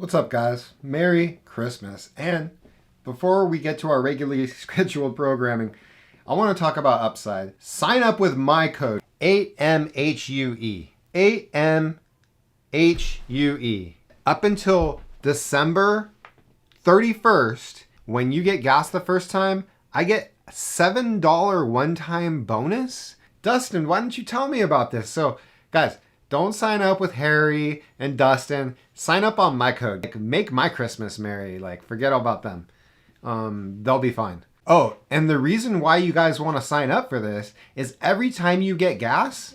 What's up, guys? Merry Christmas. And before we get to our regularly scheduled programming, I want to talk about Upside. Sign up with my code, 8MHUE. 8MHUE. Up until December 31st, when you get gas the first time, I get a $7 one-time bonus. Dustin, why didn't you tell me about this? So, guys, don't sign up with Harry and Dustin. Sign up on my code. Make my Christmas merry. Forget about them. They'll be fine. Oh, and the reason why you guys want to sign up for this is every time you get gas,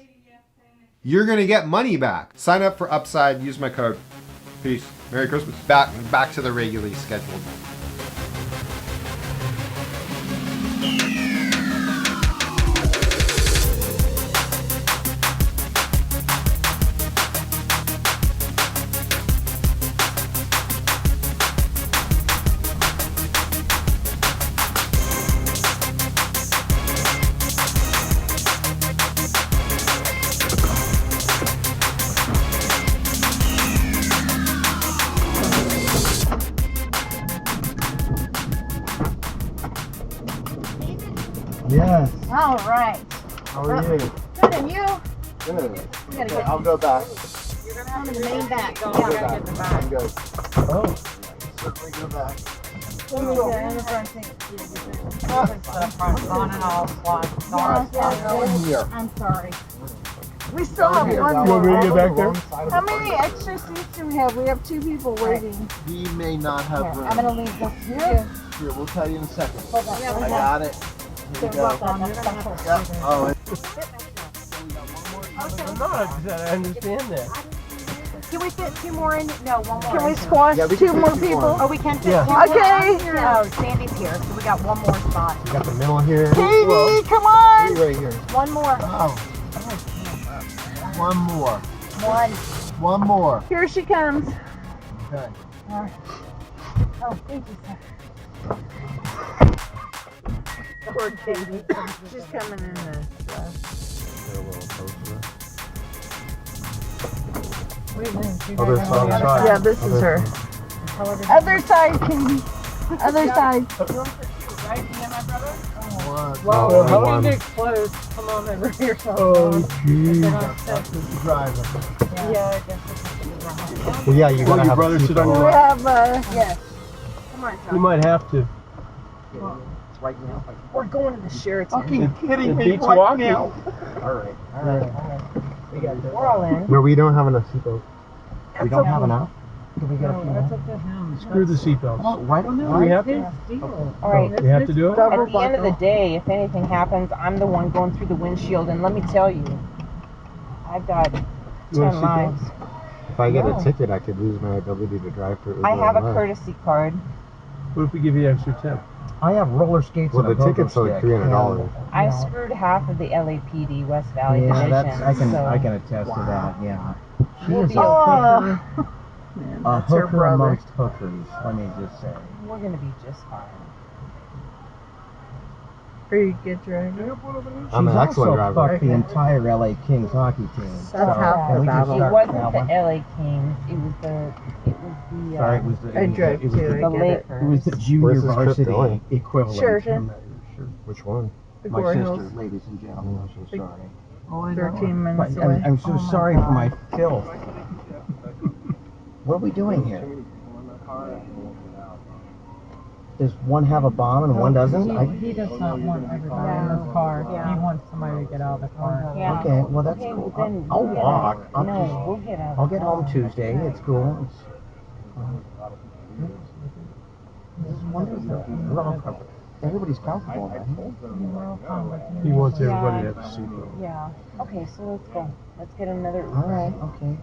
you're going to get money back. Sign up for Upside. Use my code. Peace. Merry Christmas. Back to the regularly scheduled. Yes. All right. How are you? Good, and you? Good. We gotta get I'll go back. You're gonna come in the main back. I'll go back. I'm good. Oh. Let me go back. In the front seat. Here. I'm sorry. We still have Here, one now, more. we're gonna get back there? How many extra seats do we have? We have two people waiting. We may not have Here, room. I'm gonna leave this here. Here, we'll tell you in a second. Hold on. I got it. Here we go. Yeah. Oh, I understand that. Can we fit two more in? No, one more. Can we squash Yeah, we two can more fit two people? more. Oh, we can fit Yeah. two more? Okay. Oh, Sandy's here, so we got one more spot. we got the middle here. Katie, come on. Right here. One more. Oh. One more. One. One more. Here she comes. Okay. Oh, thank you, sir. Poor Katie. She's coming in this. Other side. Yeah, this is her. Other side, Katie. Other side. Well, how one. we get close? Come on over here. Oh, geez. That's That's the driver. Yeah, I guess. Well, yeah, you gotta have brother sit on We your right. have, Yes. Come on, You John. might have to. Right now. We're going to the Sheraton. Kidding me right walking. now. All right. We got this. We're all in. No, we don't have enough seatbelts. We don't have enough? Do we get a few more? Screw the seatbelts. Why don't Do we have to? All right. We have to do it? At the end of the day, if anything happens, I'm the one going through the windshield. And let me tell you, I've got 10 You want a seatbelt? lives. If I get a ticket, I could lose my ability to drive for Uber. I have a and Lyft. courtesy card. What if we give you the extra tip? I have roller skates Well, and the a ticket's pogo like stick. $300. I screwed half of the LAPD West Valley Yeah, division. that's I can so attest to that. Yeah, she We'll is be a oh. hooker, Man, a that's her hooker brother. amongst hookers. Let me just say. we're gonna be just fine. Are you good driver? I'm an She's excellent also driver. fucked the entire LA Kings hockey team. That's half can the we just battle. It start wasn't that the one? LA Kings. It was the Sorry, it was the. I drove it was too, the, I the get it. it was the Lakers. junior Where's this trip varsity going? equivalent. Sheraton. Which one? The My Gore sister, Hills. ladies and gentlemen, I'm so sorry. 13 But minutes away. I'm so sorry for my filth. What are we doing here? Does one have a bomb and one doesn't? He does not want everybody in his car. Yeah. He wants somebody to get out of the car. Yeah. Okay, well that's Okay, cool. well then I'll we'll get walk. out. No, we'll get out. I'll get home Tuesday. It's cool. It's wonderful. We're all comfortable. Everybody's comfortable, right? He wants Yeah. everybody to have a seatbelt. Yeah. Okay, so let's go. Let's get another Uber. All right. Okay.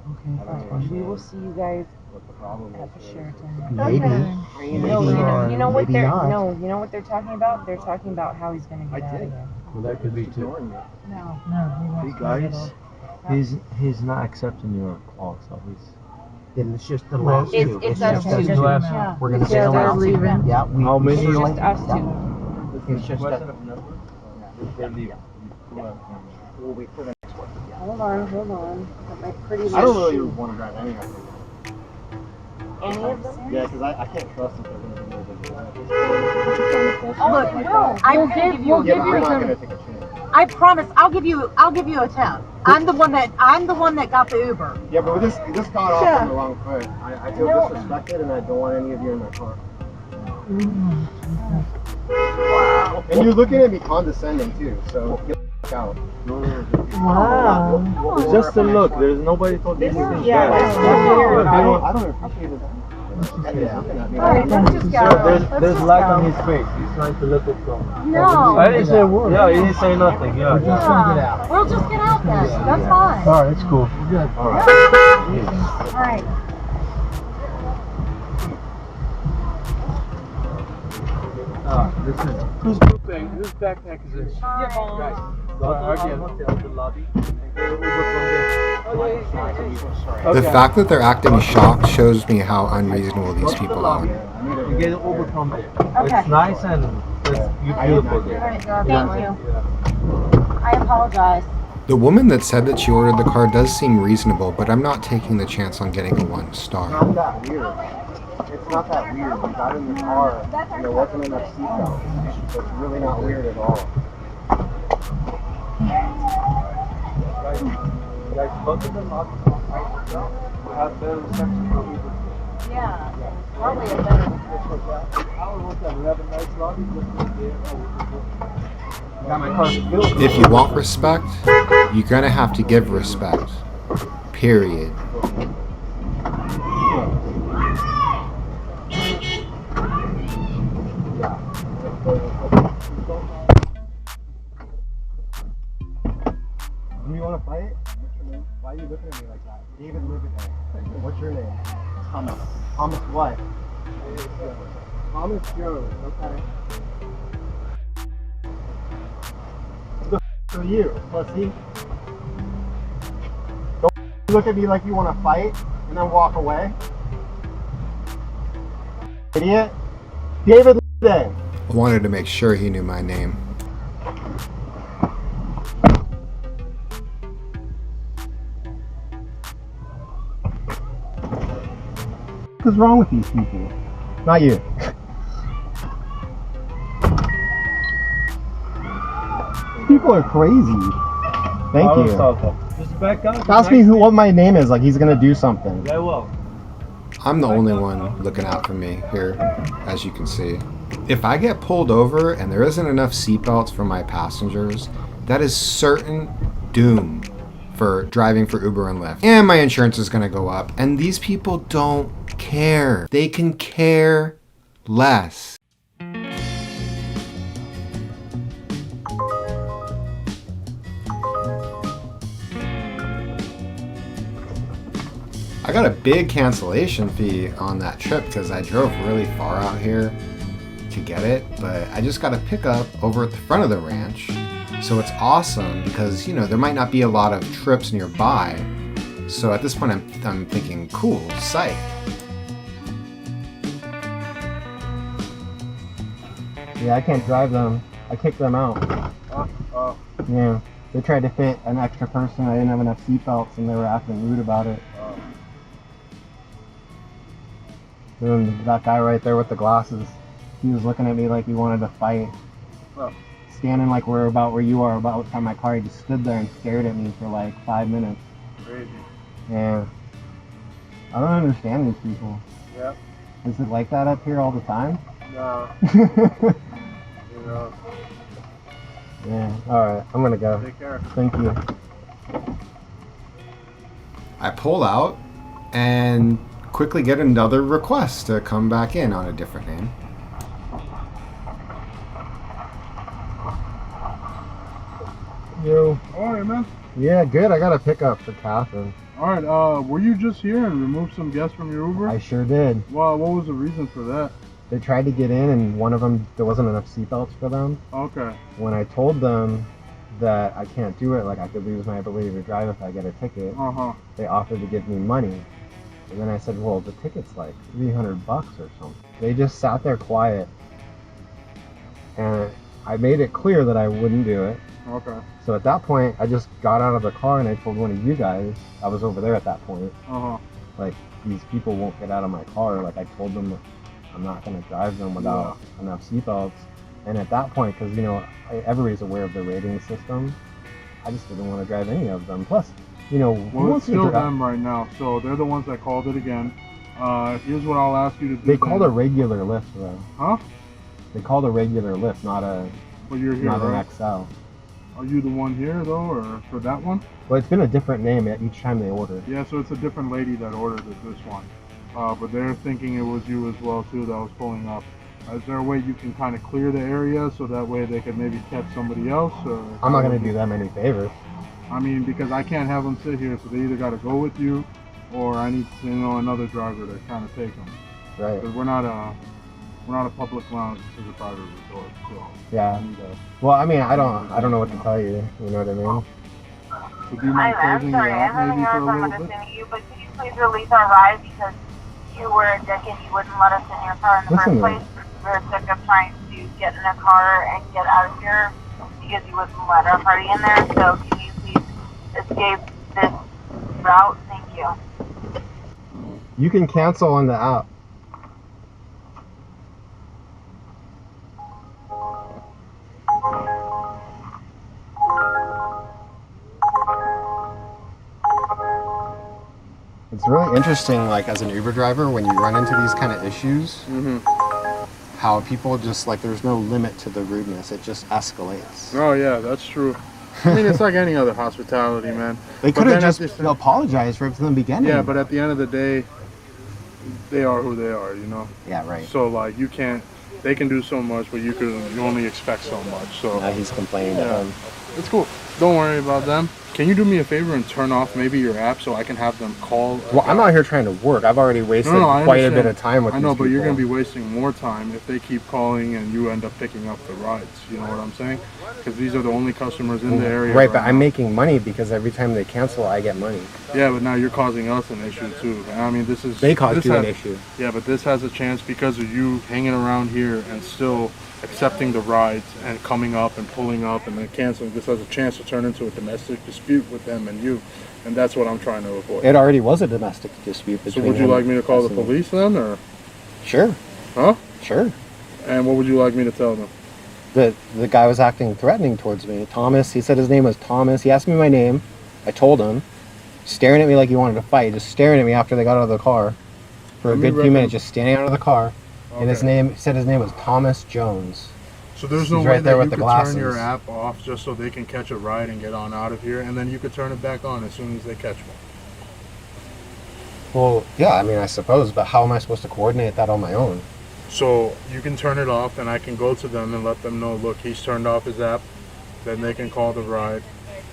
That's fine. We will see you guys at the Sheraton. Maybe. No, Maybe. you know what maybe they're not. no, you know what they're talking about? They're talking about how he's gonna get out of here. Well, that could be too. No. No, he wants to get out. He's not accepting your call, so then it's just the Well, last It's- two. it's just us us two. two. Last- Yeah. We're gonna Yeah, say they're last two. leaving. Yeah, we. How many? see It's you just later. us Yeah. two. It's just that. Hold on. Got my pretty I don't really want to drive anywhere. And any of them? Yeah, because I can't trust if they're going to be moving. Look, we'll give you Yeah, but I'm not going to take a chance. I promise I'll give you a tip. I'm the one that got the Uber. Yeah, but this got off on the wrong foot. I feel disrespected, and I don't want any of you in my car. Wow. And you're looking at me condescending too, so get the f*** out. Wow. It's just a look. There's nobody told you anything Yeah, bad. that's weird. I don't appreciate it. Yeah. Alright, let's just go. There's lack on his face. He's trying to look at from. No. I didn't say a word. Yeah, he didn't say nothing. Yeah. We're just gonna get out. We'll just get out then. That's fine. All right, it's cool. We're good. All right. Alright. Listen. Whose book bag? Whose backpack is this? Yeah, Guys, Go to I'll get it. the lobby and get an Uber from there. The fact that they're acting shocked shows me how unreasonable these people are. You get an Uber from there. Okay. It's nice and it's beautiful there. Alright, thank you. I apologize. The woman that said that she ordered the car does seem reasonable, but I'm not taking the chance on getting a 1 star. Not that weird. It's not that weird. We got in the car and there wasn't enough seatbelts. So it's really not weird at all. Guys, both of them are we have better reception for Uber. Yeah. Probably a better. I would want to have a nice lobby just right there. Got my car filled. If you want respect, you're gonna have to give respect. Period. Do you want to fight? What's your name? Why are you looking at me like that? David Lividay. What's your name? Thomas. Thomas what? Thomas Jones. Okay. The f*** are you, pussy? Don't look at me like you want to fight and then walk away. Idiot. David Lividay. I wanted to make sure he knew my name. What's wrong with these people? Not you. People are crazy. Thank you. Just back up. Ask me what my name is, like he's gonna do something. Yeah, well. I'm the only one looking out for me here, as you can see. If I get pulled over and there isn't enough seatbelts for my passengers, that is certain doom for driving for Uber and Lyft. And my insurance is gonna go up. And these people don't care. They can care less. I got a big cancellation fee on that trip because I drove really far out here to get it, but I just got a pickup over at the front of the ranch. So it's awesome because, you know, there might not be a lot of trips nearby. So at this point I'm thinking, cool, psych. Yeah, I can't drive them. I kicked them out. Yeah, they tried to fit an extra person. I didn't have enough seatbelts and they were acting rude about it. And that guy right there with the glasses, he was looking at me like he wanted to fight. Standing like we're about where you are about by my car, he just stood there and stared at me for like 5 minutes. Crazy. Yeah. I don't understand these people. Yeah. Is it like that up here all the time? No. Yeah. Alright, I'm gonna go. Take care. Thank you. I pull out and quickly get another request to come back in on a different name. Yo. Alright, man. Yeah, good. I got a pickup for Catherine. Alright, were you just here and removed some guests from your Uber? I sure did. Wow, what was the reason for that? They tried to get in and one of them, there wasn't enough seatbelts for them. Okay. When I told them that I can't do it, like I could lose my ability to drive if I get a ticket, they offered to give me money. And then I said, well, the ticket's like $300 or something. They just sat there quiet. And I made it clear that I wouldn't do it. Okay. So at that point, I just got out of the car and I told one of you guys, I was over there at that point. like these people won't get out of my car. Like I told them I'm not gonna drive them without enough seatbelts. And at that point, because everybody's aware of the rating system, I just didn't want to drive any of them. Plus, who Well, wants it's still to drive? them right now, so they're the ones that called it again. Here's what I'll ask you to do. They called a then. regular lift though. Huh? They called a regular lift, not But you're here, not right? an XL. Are you the one here though, or for that one? Well, it's been a different name each time they order. Yeah, so it's a different lady that ordered this one. But they're thinking it was you as well too that was pulling up. Is there a way you can kind of clear the area so that way they could maybe catch somebody else? Or I'm not gonna do them any favors. I mean, because I can't have them sit here, so they either got to go with you, or I need another driver to kind of take them. Right. Because we're not a public lounge, this is a private resort. So Yeah. I need to- Well, I mean, I don't know what to tell you. You know what I mean? So do you mind closing your app maybe for a little bit? you, but could you please release our ride because you were a dick and you wouldn't let us in your car in the Listen, first place. We're sick of trying to get in a car and get out of here because you wouldn't let our party in there. So can you please escape this route? Thank you. You can cancel on the app. It's really interesting, like as an Uber driver, when you run into these kind of issues, how people just like there's no limit to the rudeness. It just escalates. Oh yeah, that's true. I mean, it's like any other hospitality, man. They But could have then at just the- apologized right from the beginning. Yeah, but at the end of the day, they are who they are, yeah, right. So like you can't, they can do so much, but you only expect so much. So Now he's complaining Yeah. to him. it's cool. Don't worry about them. Can you do me a favor and turn off maybe your app so I can have them call? Well, I'm out here trying to work. I've already wasted I quite a understand. bit of time with I know, these but you're people. going to be wasting more time if they keep calling and you end up picking up the rides. You know what I'm saying? Because these are the only customers in the area. Right, but I'm now. making money because every time they cancel, I get money. Yeah, but now you're causing us an issue too. And I mean, this is They caused this you an has- issue. Yeah, but this has a chance because of you hanging around here and still accepting the rides and coming up and pulling up and then canceling. This has a chance to turn into a domestic dispute with them and you, and that's what I'm trying to avoid. It already was a domestic dispute So between would you him like me to call the and us. police then, or Sure, huh? sure. And what would you like me to tell them? The guy was acting threatening towards me. Thomas, he said his name was Thomas. He asked me my name. I told him. Staring at me like he wanted to fight. Just staring at me after they got out of the car. For a Let me good few reckon- minutes, just standing out of the car. And his Okay. name, he said his name was Thomas Jones. So there's He's no way right there that with you the could glasses. turn your app off just so they can catch a ride and get on out of here, and then you could turn it back on as soon as they catch one. Well, yeah, I mean, I suppose, but how am I supposed to coordinate that on my own? So you can turn it off, and I can go to them and let them know, look, he's turned off his app. Then they can call the ride,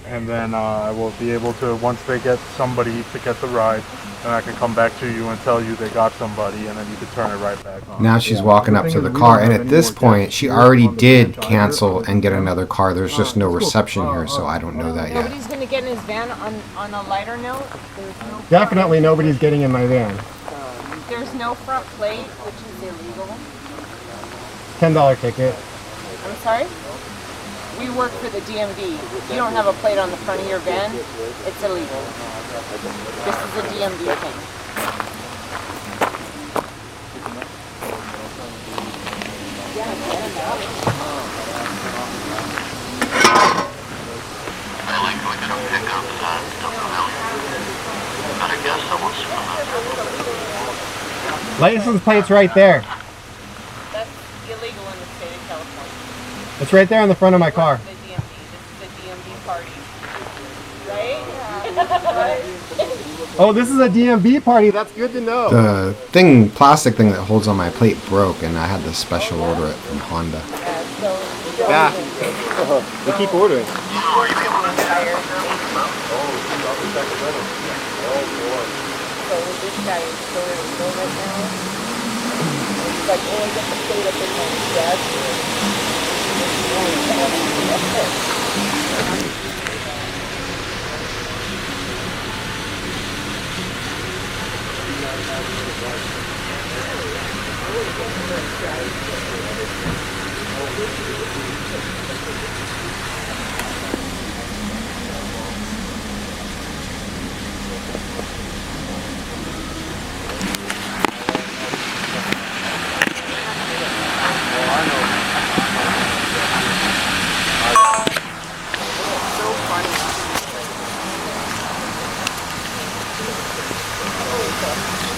and then I will be able to, once they get somebody to get the ride, then I can come back to you and tell you they got somebody, and then you can turn it right back on. Now she's walking up to the car, and at this point, she already did cancel and get another car. There's just no reception here, so I don't know that yet. Nobody's gonna get in his van on a lighter note. There's no Definitely nobody's getting in my van. There's no front plate, which is illegal. $10 ticket. I'm sorry? We work for the DMV. If you don't have a plate on the front of your van, it's illegal. This is a DMV thing. License plate's right there. That's illegal in the state of California. It's right there on the front of my car. The DMV. This is the DMV party. Right? Oh, this is a DMV party. That's good to know. The plastic thing that holds on my plate broke, and I had to special order it from Honda. Yeah. We keep ordering. So this guy is still illegal right now. He's like, oh, I got the plate up in my desk.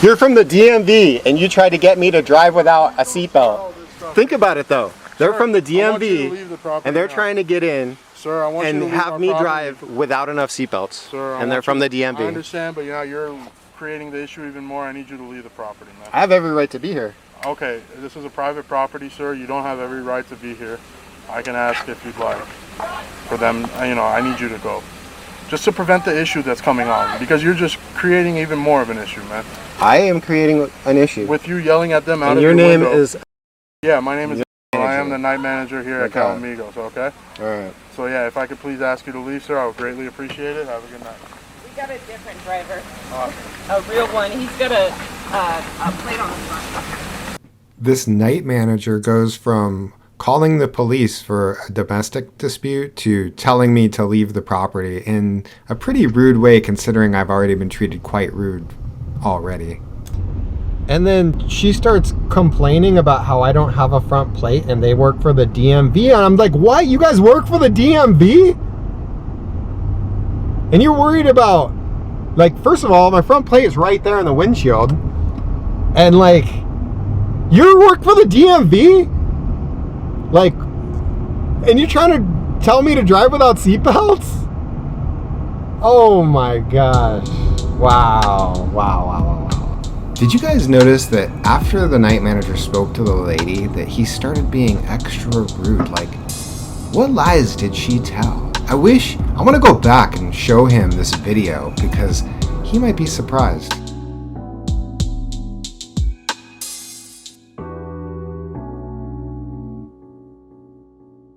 You're from the DMV and you tried to get me to drive without a seatbelt. Think about it though. They're Sir, from the I want you to leave DMV the property and they're now. trying to get in Sir, I want you and to leave have our me property. drive without enough seatbelts. Sir, I And they're want from you- the DMV. I understand, but you're creating the issue even more. I need you to leave the property, man. I have every right to be here. Okay, this is a private property, sir. You don't have every right to be here. I can ask if you'd like. For them, I need you to go. Just to prevent the issue that's coming on. Because you're just creating even more of an issue, man. I am creating an issue. With you yelling at them out And of your name window. is... Yeah, my name is... I manager. am the night manager here Okay. at Calamigos, okay? Alright. So yeah, if I could please ask you to leave, sir, I would greatly appreciate it. Have a good night. We got a different driver, Awesome. a real one. He's got a plate on the front. This night manager goes from calling the police for a domestic dispute to telling me to leave the property in a pretty rude way, considering I've already been treated quite rude already. And then she starts complaining about how I don't have a front plate and they work for the DMV. And I'm like, what? You guys work for the DMV? And you're worried about, like, first of all, my front plate is right there in the windshield. And, like, you work for the DMV? Like, and you're trying to tell me to drive without seatbelts? Oh my gosh. Wow. Did you guys notice that after the night manager spoke to the lady that he started being extra rude? Like, what lies did she tell? I want to go back and show him this video because he might be surprised.